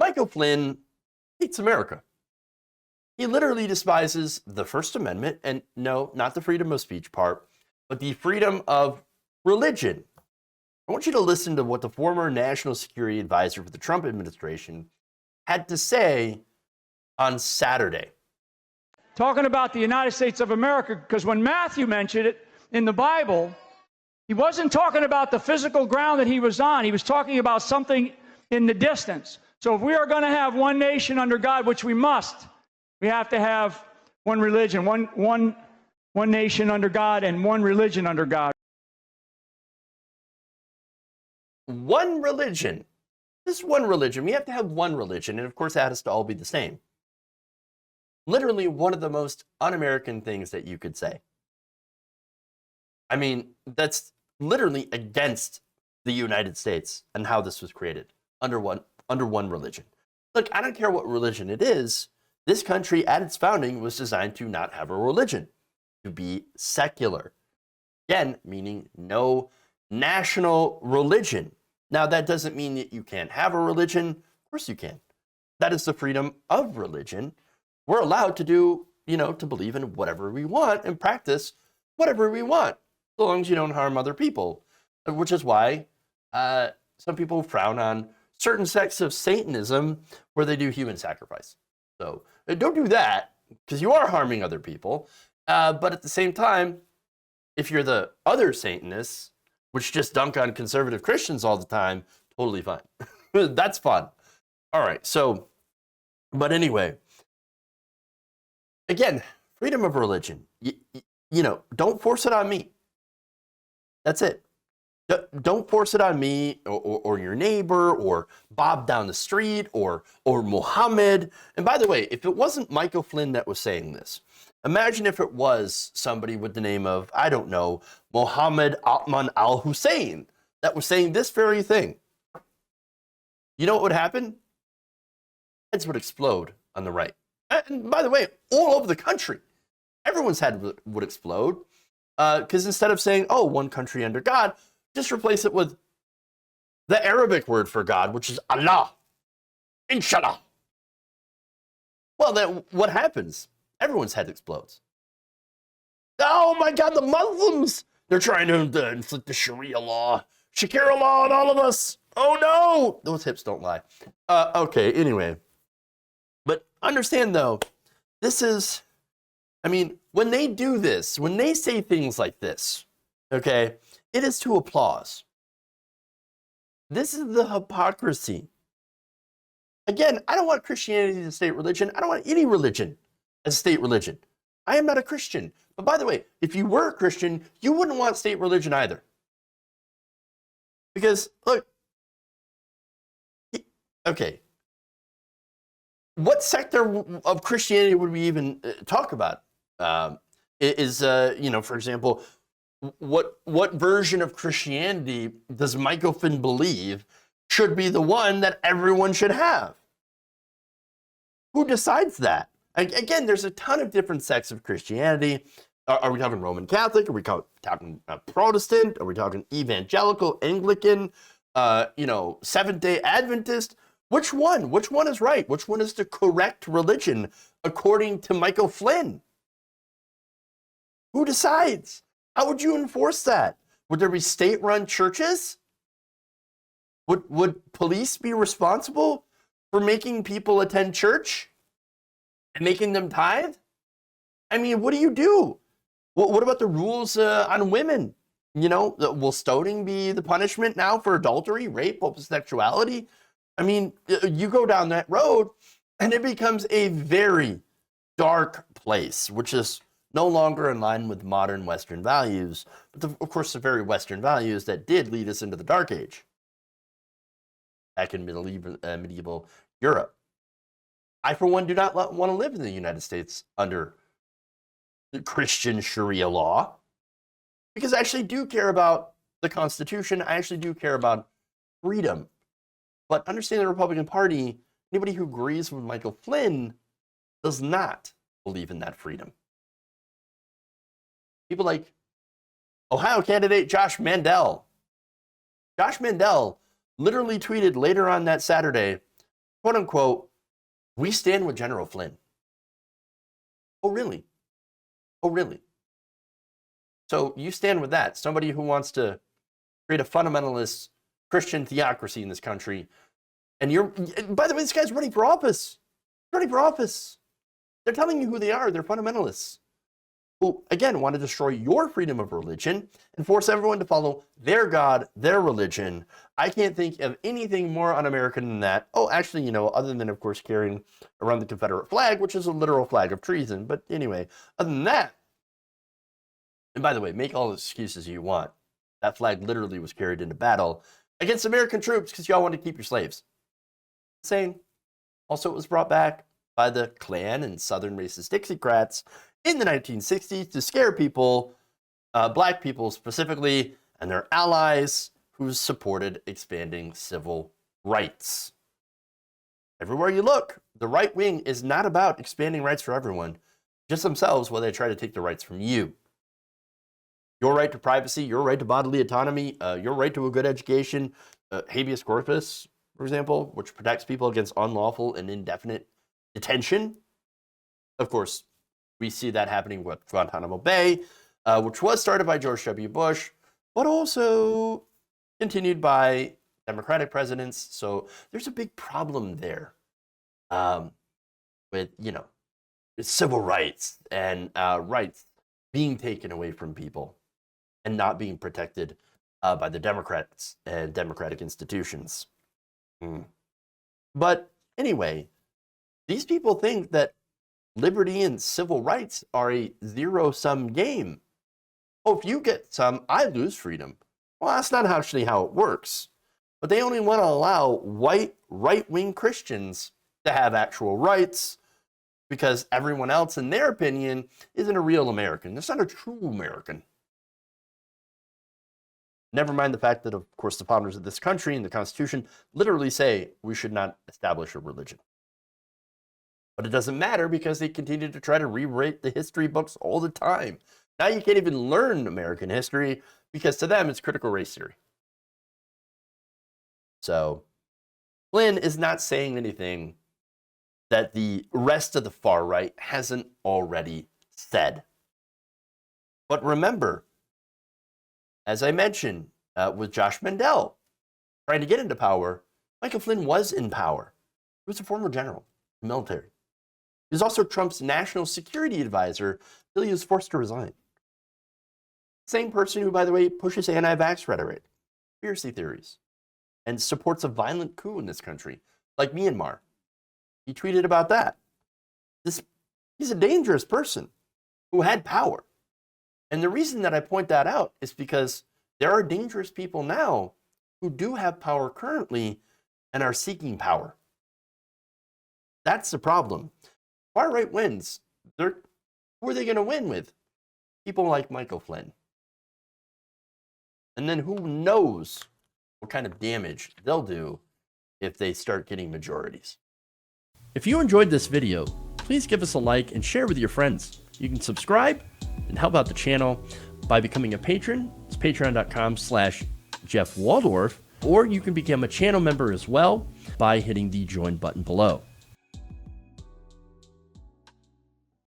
Michael Flynn hates America. He literally despises the First Amendment, and no, not the freedom of speech part, but the freedom of religion. I want you to listen to what the former national security advisor for the Trump administration had to say on Saturday. Talking about the United States of America, because when Matthew mentioned it in the Bible, he wasn't talking about the physical ground that he was on. He was talking about something in the distance. So if we are going to have one nation under God, which we must, we have to have one religion, one nation under God and one religion under God. One religion. Just one religion. We have to have one religion, and of course that has to all be the same. Literally one of the most un-American things that you could say. I mean, that's literally against the United States and how this was created, under one religion. Look, I don't care what religion it is. This country at its founding was designed to not have a religion, to be secular. Again, meaning no national religion. Now, that doesn't mean that you can't have a religion. Of course you can. That is the freedom of religion. We're allowed to do, to believe in whatever we want and practice whatever we want, as long as you don't harm other people, which is why some people frown on certain sects of Satanism where they do human sacrifice. So don't do that, because you are harming other people. But at the same time, if you're the other Satanists, which just dunk on conservative Christians all the time, totally fine. That's fun. All right, but anyway, again, freedom of religion. Don't force it on me. That's it. Don't force it on me or your neighbor or Bob down the street or Muhammad. And by the way, if it wasn't Michael Flynn that was saying this, imagine if it was somebody with the name of, I don't know, Mohammed Atman al-Hussein that was saying this very thing. You know what would happen? Heads would explode on the right. And by the way, all over the country, everyone's head would explode. Because instead of saying, one country under God, just replace it with the Arabic word for God, which is Allah. Inshallah. Well, then what happens? Everyone's head explodes. Oh my God, the Muslims! They're trying to inflict the Sharia law. Shakira law on all of us. Oh no! Those hips don't lie. Okay, anyway. But understand though, this is, when they do this, when they say things like this, okay, it is to applause. This is the hypocrisy. Again, I don't want Christianity as a state religion. I don't want any religion as a state religion. I am not a Christian. But by the way, if you were a Christian, you wouldn't want state religion either. Because, look, okay, what sector of Christianity would we even talk about? For example, what version of Christianity does Michael Flynn believe should be the one that everyone should have? Who decides that? Again, there's a ton of different sects of Christianity. Are we talking Roman Catholic? Are we talking Protestant? Are we talking evangelical, Anglican, Seventh-day Adventist? Which one? Which one is right? Which one is the correct religion according to Michael Flynn? Who decides? How would you enforce that? Would there be state-run churches? Would police be responsible for making people attend church and making them tithe? What do you do? What about the rules on women? Will stoning be the punishment now for adultery, rape, homosexuality? You go down that road and it becomes a very dark place, which is no longer in line with modern Western values, but of course the very Western values that did lead us into the Dark Age back in medieval Europe. I, for one, do not want to live in the United States under the Christian Sharia law, because I actually do care about the Constitution. I actually do care about freedom. But understand the Republican Party, anybody who agrees with Michael Flynn does not believe in that freedom. People like Ohio candidate Josh Mandel. Josh Mandel literally tweeted later on that Saturday, quote unquote, we stand with General Flynn. Oh, really? Oh, really? So you stand with that. Somebody who wants to create a fundamentalist Christian theocracy in this country. And by the way, this guy's running for office. Running for office. They're telling you who they are. They're fundamentalists who, again, want to destroy your freedom of religion and force everyone to follow their God, their religion. I can't think of anything more un-American than that. Oh, actually, other than, of course, carrying around the Confederate flag, which is a literal flag of treason. But anyway, other than that, and by the way, make all the excuses you want. That flag literally was carried into battle against American troops because y'all wanted to keep your slaves. Insane. Also, it was brought back by the Klan and Southern racist Dixiecrats in the 1960s to scare people, black people specifically, and their allies who supported expanding civil rights. Everywhere you look, the right wing is not about expanding rights for everyone, just themselves while they try to take the rights from you. Your right to privacy, your right to bodily autonomy, your right to a good education, habeas corpus, for example, which protects people against unlawful and indefinite detention. Of course, we see that happening with Guantanamo Bay, which was started by George W. Bush, but also continued by Democratic presidents. So there's a big problem there with, civil rights and rights being taken away from people and not being protected by the Democrats and democratic institutions. But anyway, these people think that liberty and civil rights are a zero-sum game. Oh, if you get some, I lose freedom. Well, that's not actually how it works. But they only want to allow white right-wing Christians to have actual rights because everyone else, in their opinion, isn't a real American. It's not a true American. Never mind the fact that, of course, the founders of this country and the Constitution literally say we should not establish a religion. But it doesn't matter because they continue to try to rewrite the history books all the time. Now you can't even learn American history because to them it's critical race theory. So Flynn is not saying anything that the rest of the far right hasn't already said. But remember, as I mentioned with Josh Mandel trying to get into power, Michael Flynn was in power. He was a former general in the military. He was also Trump's national security advisor until he was forced to resign. Same person who, by the way, pushes anti-vax rhetoric, conspiracy theories, and supports a violent coup in this country, like Myanmar. He tweeted about that. He's a dangerous person who had power. And the reason that I point that out is because there are dangerous people now who do have power currently and are seeking power. That's the problem. Far right wins. Who are they going to win with? People like Michael Flynn. And then who knows what kind of damage they'll do if they start getting majorities. If you enjoyed this video, please give us a like and share with your friends. You can subscribe and help out the channel by becoming a patron. It's patreon.com/Jeff Waldorf, or you can become a channel member as well by hitting the join button below.